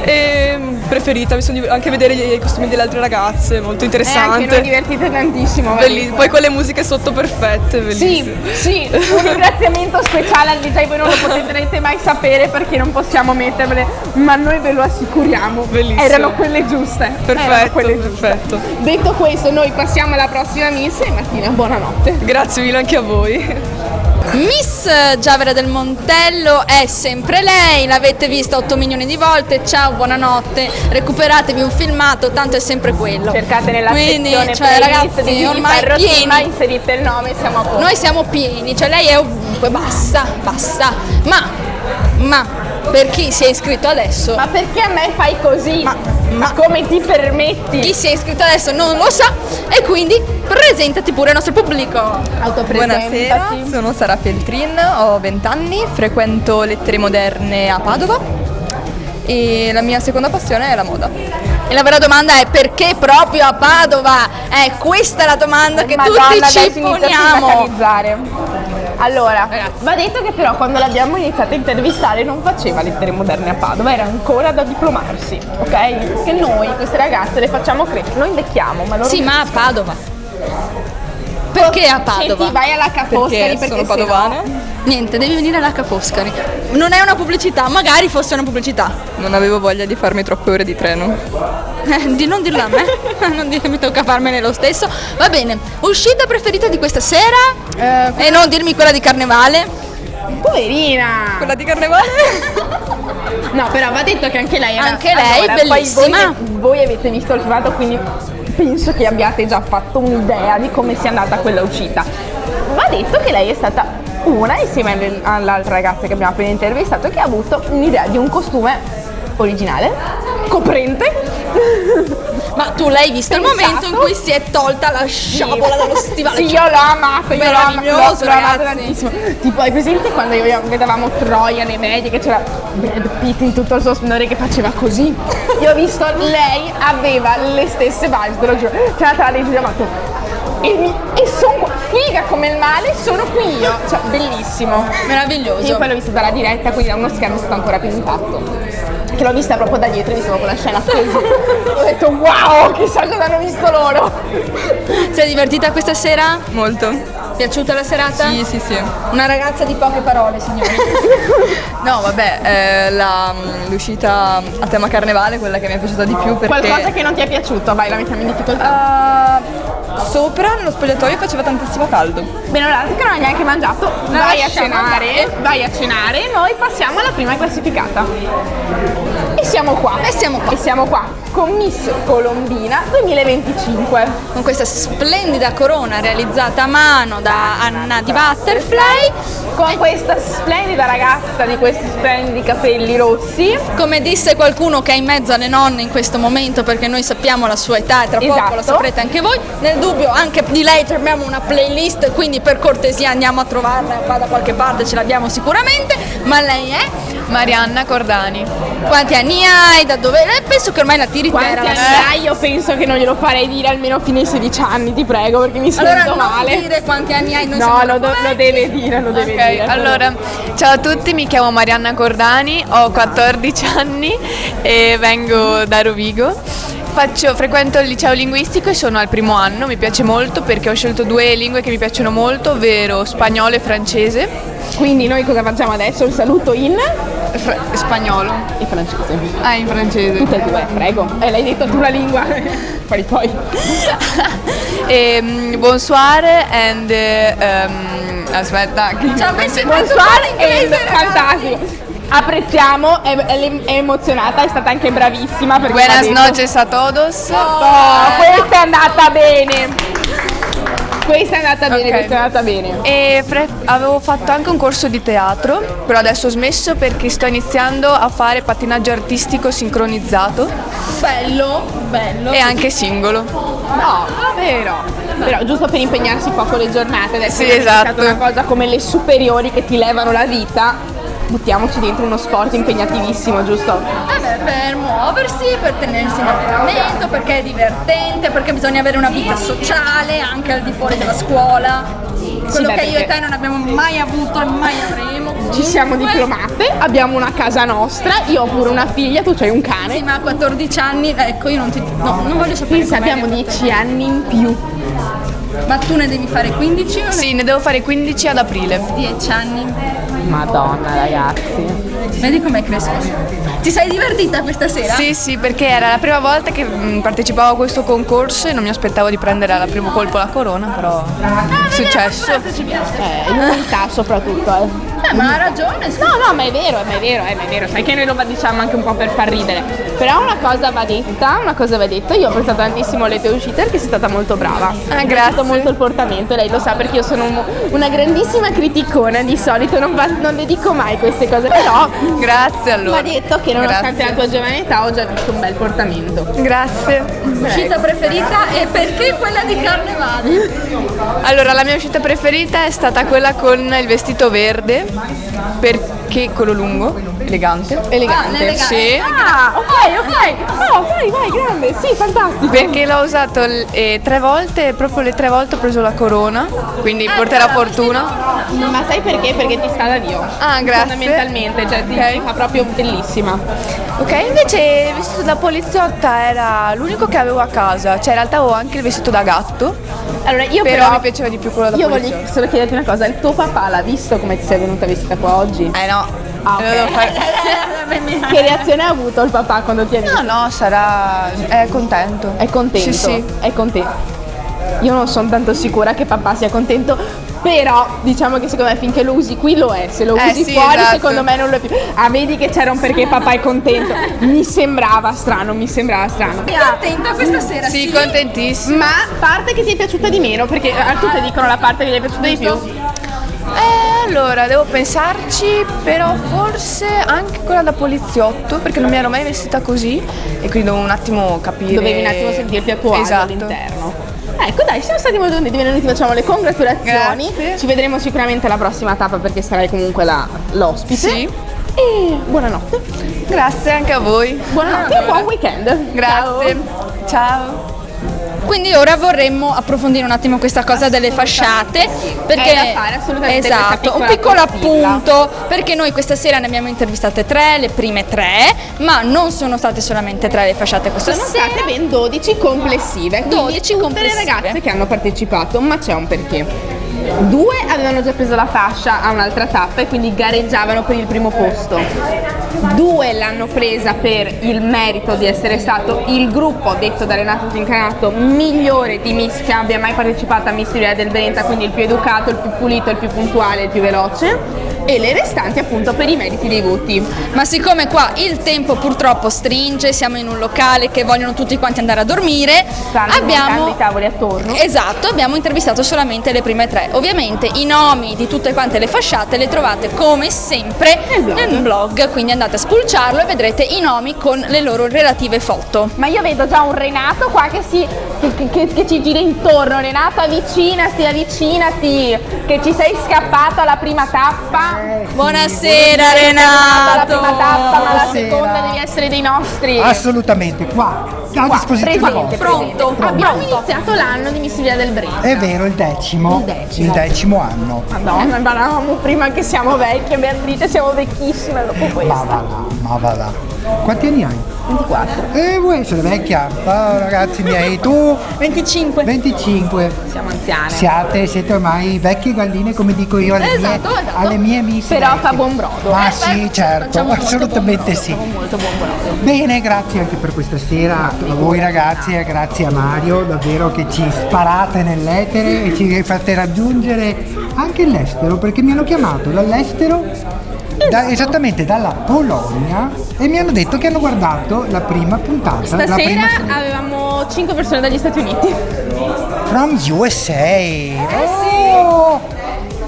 E preferita, mi sono anche vedere i costumi delle altre ragazze, molto anche interessante. noi divertite tantissimo. Poi con le musiche sotto perfette, bellissime. Sì, un ringraziamento speciale al DJ, voi non lo potrete mai sapere perché non possiamo metterle, ma noi ve lo assicuriamo. Bellissimo. Erano quelle giuste. Erano Perfetto, quelle giuste. perfetto. Detto questo, noi passiamo alla prossima miss e Martina, buonanotte. Grazie mille anche a voi. Miss Giavera del Montello è sempre lei, l'avete vista 8 milioni di volte, ciao, buonanotte, recuperatevi un filmato, tanto è sempre quello. Cercate nella Quindi, sezione cioè, playlist ragazzi, di ormai Ferrotina, pieni. inserite il nome, siamo a posto. Noi siamo pieni, cioè lei è ovunque, basta. Ma per chi si è iscritto adesso? Ma perché a me fai così? Ma come ti permetti? Chi si è iscritto adesso non lo sa e quindi presentati pure al nostro pubblico. Buonasera, sono Sara Feltrin, ho 20 anni, frequento lettere moderne a Padova e la mia seconda passione è la moda. E la vera domanda è perché proprio a Padova? Questa è la domanda che Madonna, tutti ci adesso inizio a poniamo. sindacalizzare. Allora, va detto che però quando l'abbiamo iniziata a intervistare non faceva lettere moderne a Padova, era ancora da diplomarsi, ok? Che noi, queste ragazze, le facciamo crescere, noi invecchiamo, ma loro Sì, ma a Padova. Perché a Padova? Che ti vai alla Ca' Foscari Perché sono se no- padovana. Niente, devi venire alla Ca' Foscari. Non è una pubblicità, magari fosse una pubblicità. Non avevo voglia di farmi troppe ore di treno. Di non dirlo a me, non dire che mi tocca farmene lo stesso. Va bene, uscita preferita di questa sera? E non dirmi quella di Carnevale. Poverina! Quella di carnevale? No, però va detto che anche lei era... Anche lei, Allora, poi bellissima. voi avete visto il filmato, quindi penso che abbiate già fatto un'idea di come sia andata quella uscita. Va detto che lei è stata una, insieme all'altra ragazza che abbiamo appena intervistato, che ha avuto un'idea di un costume originale, coprente. Ma tu l'hai visto il momento in cui si è tolta la sciabola dallo stivale? Sì, io l'ho amato, Meraviglioso, l'ho amato ragazzi. tantissimo. Tipo, hai presente quando vedevamo Troia nei media che c'era Brad Pitt in tutto il suo splendore che faceva così? Io ho visto, lei aveva le stesse vibes, te lo giuro. C'è andata lì e ho fatto e sono qua, figa come il male, sono qui io. Cioè, bellissimo. Meraviglioso. Io poi l'ho visto dalla diretta, quindi da uno schermo è stato ancora più impatto. Che l'ho vista proprio da dietro e visto quella scena così. Ho detto wow, chissà cosa hanno visto loro. Sei divertita questa sera? Molto. Piaciuta la serata? Sì. Una ragazza di poche parole, signori. No, vabbè, l'uscita a tema carnevale, quella che mi è piaciuta di più perché... Qualcosa che non ti è piaciuto, vai, la mettiamo in difficoltà. Sopra, nello spogliatoio, faceva tantissimo caldo. Bene, allora, che non hai neanche mangiato, vai a cenare e noi passiamo alla prima classificata. E siamo qua con Miss Colombina 2025. Con questa splendida corona realizzata a mano da Anna di Butterfly. Con questa splendida ragazza di questi splendidi capelli rossi. Come disse qualcuno che è in mezzo alle nonne in questo momento, perché noi sappiamo la sua età e tra poco lo saprete anche voi. Nel dubbio anche di lei abbiamo una playlist, quindi per cortesia andiamo a trovarla qua da qualche parte, ce l'abbiamo sicuramente. Ma lei è? Marianna Cordani. Quanti anni hai? Da dove? Penso che ormai la tiri Quanti terra. anni hai? Io penso che non glielo farei dire almeno fino ai 16 anni, ti prego, perché mi sento Allora non male. dire quanti anni hai, noi No, siamo lo deve dire, lo deve dire. dire. Allora, ciao a tutti, mi chiamo Marianna Cordani, ho 14 anni e vengo da Rovigo. Frequento il liceo linguistico e sono al primo anno, mi piace molto perché ho scelto 2 lingue che mi piacciono molto, ovvero spagnolo e francese. Quindi noi cosa facciamo adesso? Il saluto in spagnolo e francese. Ah, in francese. Tutte e 2, prego. L'hai detto tu la lingua. poi. Bonsoir and aspetta. Bonsoir e fantastico. Apprezziamo, è emozionata, è stata anche bravissima. Buenas noches a todos. Questa è andata bene. Questa è andata bene. E avevo fatto anche un corso di teatro, però adesso ho smesso perché sto iniziando a fare pattinaggio artistico sincronizzato. Bello. E anche singolo. No, però giusto per impegnarsi poco le giornate. Adesso sì, è esatto. una cosa come le superiori che ti levano la vita. Buttiamoci dentro uno sport impegnatissimo, giusto? Per muoversi, per tenersi in allenamento, perché è divertente, perché bisogna avere una vita sociale anche al di fuori della scuola. Quello che io e te non abbiamo mai avuto e mai avremo. Ci siamo diplomate, abbiamo una casa nostra, io ho pure una figlia, tu c'hai un cane. Sì, ma a 14 anni, ecco, io non voglio sapere. Pensa, abbiamo 10 anni in più. Ma tu ne devi fare 15? Sì, ne devo fare 15 ad aprile. 10 anni. Madonna, ragazzi. Vedi com'è cresciuto? Ti sei divertita questa sera? Sì, perché era la prima volta che partecipavo a questo concorso e non mi aspettavo di prendere al primo colpo la corona, però è successo. L'umiltà soprattutto. Ma ha ragione. No, ma è vero. Sai che noi lo diciamo anche un po' per far ridere. Però una cosa va detta, io ho apprezzato tantissimo le tue uscite perché sei stata molto brava. Ah, grazie. Molto il portamento, lei lo sa perché io sono una grandissima criticona, di solito non le dico mai queste cose, però grazie allora. Va detto che nonostante la tua giovane età ho già visto un bel portamento. Grazie. Uscita preferita e perché quella di carnevale? Allora, la mia uscita preferita è stata quella con il vestito verde, perché quello lungo, elegante. Sì. Ok. Oh, vai, grande, sì, fantastico. Perché l'ho usato 3 volte, proprio le 3 volte ho preso la corona, quindi porterà fortuna. Ma sai perché? Perché ti sta da Dio. Ah, grazie. Fondamentalmente, cioè ti fa proprio bellissima. Ok, invece il vestito da poliziotta era l'unico che avevo a casa, cioè in realtà avevo anche il vestito da gatto. Allora, però mi piaceva di più quello da poliziotta. Io voglio solo chiederti una cosa, il tuo papà l'ha visto come ti sei venuta vestita qua oggi? No. Ah, okay. Che reazione ha avuto il papà quando ti ha visto? No, è contento. È contento? Sì. È contento. Io non sono tanto sicura che papà sia contento, però diciamo che secondo me finché lo usi qui lo è, se lo usi fuori esatto. Secondo me non lo è più. Ah, vedi che c'era un perché papà è contento. Mi sembrava strano. Contenta questa sera? Sì, contentissima. Ma parte che ti è piaciuta di meno, perché tutte dicono la parte che ti è piaciuta di più. Allora, devo pensarci, però forse anche quella da poliziotto, perché non mi ero mai vestita così e quindi devo un attimo capire. Dovevi un attimo sentirti a tuo agio all'interno. Ecco, dai, siamo stati molto uniti, bene, noi ti facciamo le congratulazioni. Grazie. Ci vedremo sicuramente alla prossima tappa perché sarai comunque l'ospite. Sì. E buonanotte. Grazie anche a voi. Buonanotte e buon weekend. Grazie. Ciao. Quindi ora vorremmo approfondire un attimo questa cosa delle fasciate, perché è da fare assolutamente, esatto, un piccolo appunto, perché noi questa sera ne abbiamo intervistate 3, le prime 3, ma non sono state solamente 3 le fasciate questa sono sera. Sono state ben 12 complessive. 12 complessive. Le ragazze che hanno partecipato, ma c'è un perché. 2 avevano già preso la fascia a un'altra tappa e quindi gareggiavano per il primo posto. 2 l'hanno presa per il merito di essere stato il gruppo, detto da Renato Zincanato, migliore di Miss che abbia mai partecipato a Miss Riviera del Brenta, quindi il più educato, il più pulito, il più puntuale, il più veloce. E le restanti appunto per i meriti dei voti. Ma siccome qua il tempo purtroppo stringe, siamo in un locale che vogliono tutti quanti andare a dormire, abbiamo i tavoli attorno. Esatto, abbiamo intervistato solamente le prime 3. Ovviamente i nomi di tutte quante le fasciate le trovate come sempre nel blog, quindi andate a spulciarlo e vedrete i nomi con le loro relative foto. Ma io vedo già un Renato qua che si che ci gira intorno. Renato, avvicinati, che ci sei scappato alla prima tappa. Buonasera Renato. Alla prima tappa, ma la Buonasera. seconda devi essere dei nostri. Assolutamente, qua, a disposizione Presente, vostra. pronto. Abbiamo iniziato l'anno di Miss Riviera del Brenta. È vero, il decimo anno. Madonna, parlavamo prima che siamo vecchie, Beatrice, siamo vecchissime dopo questo. Ma va là. Quanti anni hai? 24. Vuoi essere vecchia? Oh, ragazzi miei, tu? 25. 25. Siamo anziane. Siete ormai vecchie galline, come dico io alle mie miss. Però vecchie. fa buon brodo. Ma sì, certo, assolutamente sì. Molto buon brodo. Bene, grazie anche per questa sera a voi ragazzi e grazie a Mario, davvero che ci sparate nell'etere e ci fate raggiungere anche l'estero, perché mi hanno chiamato dall'estero, esattamente dalla Polonia, e mi hanno detto che hanno guardato la prima puntata. Stasera la prima avevamo 5 persone dagli Stati Uniti. From USA.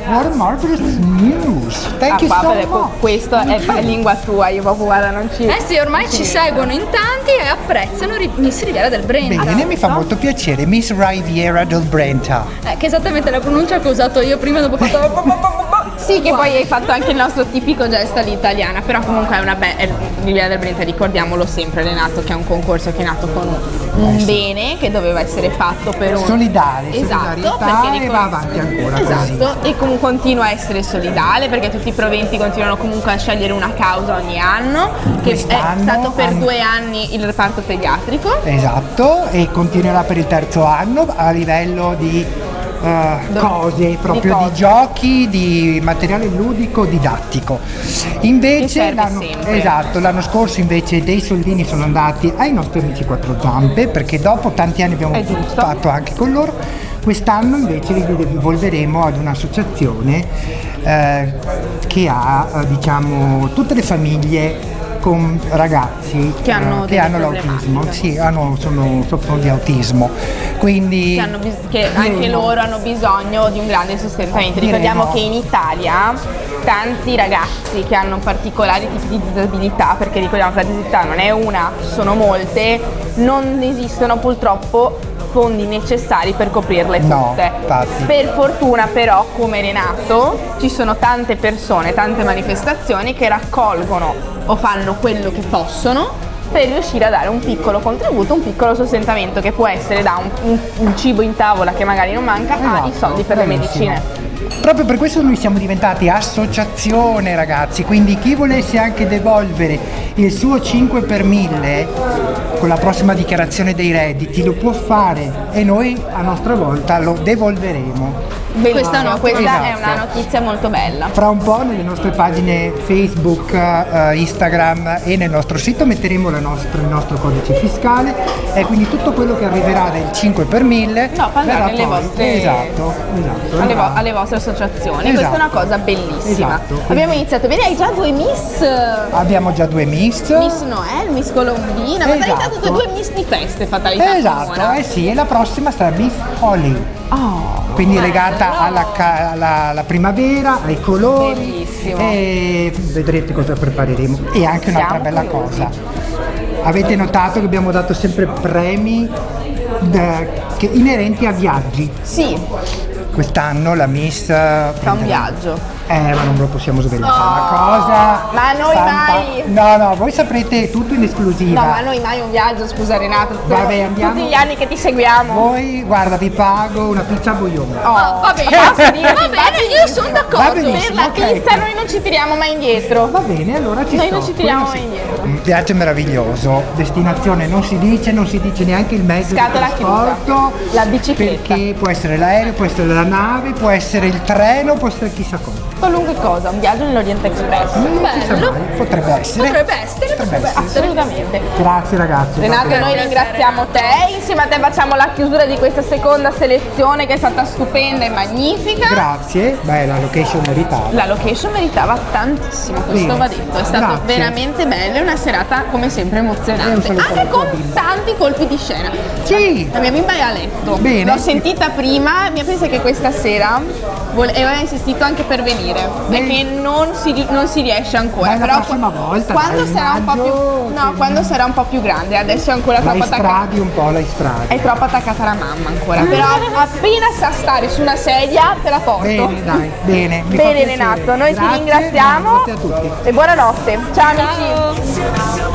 What a marvelous news. Thank you so much. Questo è lingua tua, io proprio guarda non ci... Eh sì, ormai ci seguono in tanti e apprezzano Miss Riviera del Brenta. Bene, mi fa molto piacere, Miss Riviera del Brenta. Che è esattamente la pronuncia che ho usato io prima, dopo ho fatto... Sì, che poi hai fatto anche il nostro tipico gesto all'italiana, però comunque è Riviera del Brenta, ricordiamolo sempre Renato, che è un concorso che è nato con un bene che doveva essere fatto per un... Solidale, esatto, solidarietà, e va avanti ancora esatto, così. e comunque continua a essere solidale perché tutti i proventi continuano comunque a scegliere una causa ogni anno, che Quest'anno è stato per 2 anni il reparto pediatrico. Esatto, e continuerà per il terzo anno a livello di cose, proprio di giochi, di materiale ludico, didattico. Invece l'anno scorso invece dei soldini sono andati ai nostri amici Quattro Zampe, perché dopo tanti anni abbiamo fatto anche con loro. Quest'anno invece li devolveremo ad un'associazione che ha diciamo tutte le famiglie con ragazzi che hanno l'autismo, soffrono di autismo, quindi che anche loro hanno bisogno di un grande sostentamento. Ricordiamo che in Italia tanti ragazzi che hanno particolari tipi di disabilità, perché ricordiamo che la disabilità non è una, sono molte, non esistono purtroppo fondi necessari per coprirle tutte. Per fortuna però, come Renato, ci sono tante persone, tante manifestazioni che raccolgono o fanno quello che possono per riuscire a dare un piccolo contributo, un piccolo sostentamento, che può essere da un cibo in tavola che magari non manca a i soldi per le medicine. Proprio per questo noi siamo diventati associazione, ragazzi, quindi chi volesse anche devolvere il suo 5 per 1000 con la prossima dichiarazione dei redditi lo può fare e noi a nostra volta lo devolveremo. Questa è una notizia molto bella. Fra un po' nelle nostre pagine Facebook, Instagram e nel nostro sito metteremo il nostro codice fiscale, e quindi tutto quello che arriverà del 5 per 1000 andrà nelle vostre alle vostre associazioni. Questa è una cosa bellissima. Abbiamo iniziato bene, hai già 2 miss. Abbiamo già 2 miss. Miss Noel, Miss Colombina, fatalità tutte 2 miss di feste, fatalità. Esatto, sì, e la prossima sarà Miss Holly. Quindi legata alla primavera, ai colori. Bellissimo. E vedrete cosa prepareremo. E anche un'altra bella cosa. Avete notato che abbiamo dato sempre premi inerenti a viaggi? Sì. Quest'anno la Miss fa un viaggio. Ma non lo possiamo svelare una cosa. Ma noi mai. No, voi saprete tutto in esclusiva. No, ma noi mai un viaggio, scusa Renato. Vabbè, andiamo. Tutti gli anni che ti seguiamo. Voi, guarda, vi pago una pizza a Bouillon. Va bene, io sono d'accordo. Per la pizza noi non ci tiriamo mai indietro. Va bene, allora noi non ci tiriamo mai indietro. Un viaggio meraviglioso. Destinazione non si dice neanche il mezzo di trasporto. La bicicletta. Perché può essere l'aereo, può essere la nave, può essere il treno, può essere chissà cosa. Qualunque cosa, un viaggio nell'Oriente Express. Bello. Potrebbe essere. Assolutamente. Grazie ragazzi. Renato, noi ringraziamo te, insieme a te facciamo la chiusura di questa seconda selezione che è stata stupenda e magnifica. Grazie, la location meritava. La location meritava tantissimo, questo va detto, è stato veramente bello, è una serata come sempre emozionante, anche con tanti colpi di scena. Sì. La mia bimba è a letto, bene. L'ho sentita prima, mi ha pensato che questa sera aveva insistito anche per venire. venire, perché non si riesce ancora. Dai, la però prossima volta, quando dai, sarà un po' più quando sarà un po' più grande, adesso è ancora La troppo attaccata. istradi un po', la istradi. È troppo attaccata alla mamma ancora. Però appena sa stare su una sedia te la porto. Bene, dai, bene. mi fa Bene piacere. Renato, noi ti Grazie, ringraziamo buonanotte a tutti. e buonanotte. Ciao amici.